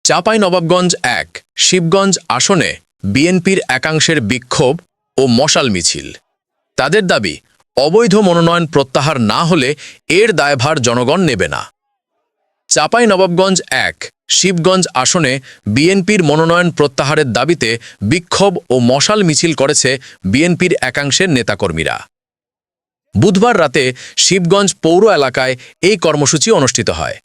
চাঁপাইনবাবগঞ্জ ১ শিবগঞ্জ আসনে বিএনপির একাংশের বিক্ষোভ ও মশাল মিছিল। তাদের দাবি, অবৈধ মনোনয়ন প্রত্যাহার না হলে এর দায়ভার জনগণ নেবে না। চাঁপাইনবাবগঞ্জ ১ শিবগঞ্জ আসনে বিএনপির মনোনয়ন প্রত্যাহারের দাবিতে বিক্ষোভ ও মশাল মিছিল করেছে বিএনপির একাংশের নেতাকর্মীরা। বুধবার রাতে শিবগঞ্জ পৌর এলাকায় এই কর্মসূচি অনুষ্ঠিত হয়।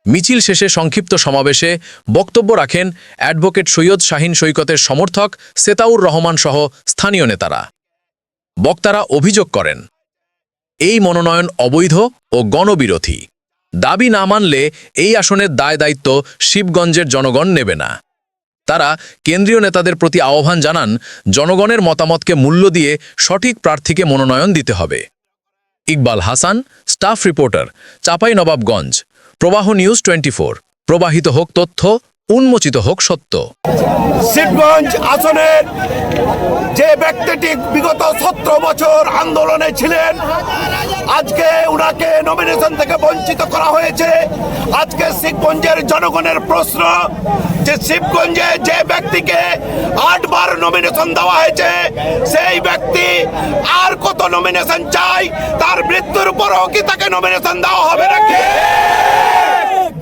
মিছিল শেষে সংক্ষিপ্ত সমাবেশে বক্তব্য রাখেন অ্যাডভোকেট সৈয়দ শাহীন সৈকতের সমর্থক সেতাউর রহমান সহ স্থানীয় নেতারা। বক্তারা অভিযোগ করেন, এই মনোনয়ন অবৈধ ও গণবিরোধী। দাবি না মানলে এই আসনের দায়-দায়িত্ব শিবগঞ্জের জনগণ নেবে না। তারা কেন্দ্রীয় নেতাদের প্রতি আহ্বান জানান, জনগণের মতামতকে মূল্য দিয়ে সঠিক প্রার্থীকে মনোনয়ন দিতে হবে। Iqbal Hasan, staff reporter, Chapainawabganj. প্রবাহ নিউজ 24। প্রবাহিত হোক তথ্য, উন্মোচিত হোক সত্য। শিবগঞ্জ আসনের যে ব্যক্তিটি বিগত 17 বছর আন্দোলনে ছিলেন, আজকে উনাকে নমিনেশন থেকে বঞ্চিত করা হয়েছে। আজকে শিবগঞ্জের জনগণের প্রশ্ন যে শিবগঞ্জে যে ব্যক্তিকে 8 বার নমিনেশন দেওয়া হয়েছে, সেই ব্যক্তি আর কত নমিনেশন চাই? তার মৃত্যুর পরও কি তাকে নমিনেশন দেওয়া হবে নাকি?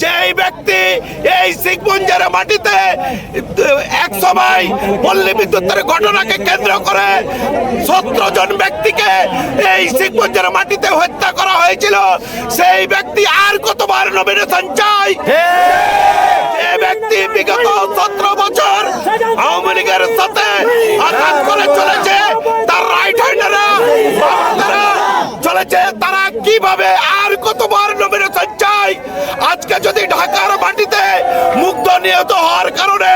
যেই ব্যক্তি এই শিবগঞ্জের মাটিতে এক সময় পল্লী বিদ্যুতের ঘটনাকে কেন্দ্র করে 17 জন ব্যক্তিকে এই শিবগঞ্জের মাটিতে হত্যা করা হয়েছিল, সেই ব্যক্তি আর কতবার নমিনেশন চাই? যে ব্যক্তি বিগত 17 বছর আওয়ামী লীগের সাথে আঘাত করে চলেছে, তার রাইট হ্যান্ডাররা চলেছে, তারা কিভাবে আর কতবার নমিনেশন চাই? আজকে যদি ঢাকার মাটিতে মুগ্ধ নিহত হওয়ার কারণে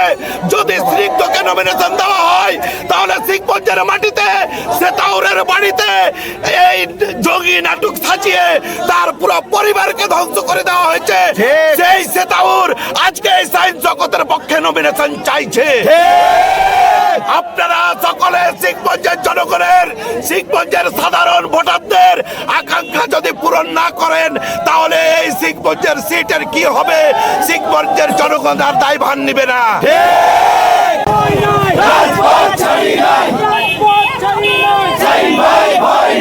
যদি স্নিগ্ধকে নমিনেশন দেওয়া হয়, তাহলে শিবগঞ্জের মাটিতে সেতাউরের বাড়িতে এই জঙ্গি নাটক সাজিয়ে তার পুরো পরিবারকে ধ্বংস করে দেওয়া হয়েছে। সেই সেতাউর আজকে এই সায়েন্স জগতের পক্ষে নমিনেশন চাইছে। আপনারা সকলে শিবগঞ্জের জনগণের, শিবগঞ্জের সাধারণ ভোটারদের আকাঙ্ক্ষা যদি পূরণ না করেন, তাহলে এই শিবগঞ্জের সিটের কি হবে? শিবগঞ্জের জনগণ আর দায়ভার নিবে না। রাজপথ ছাড়ি নাই, ভাই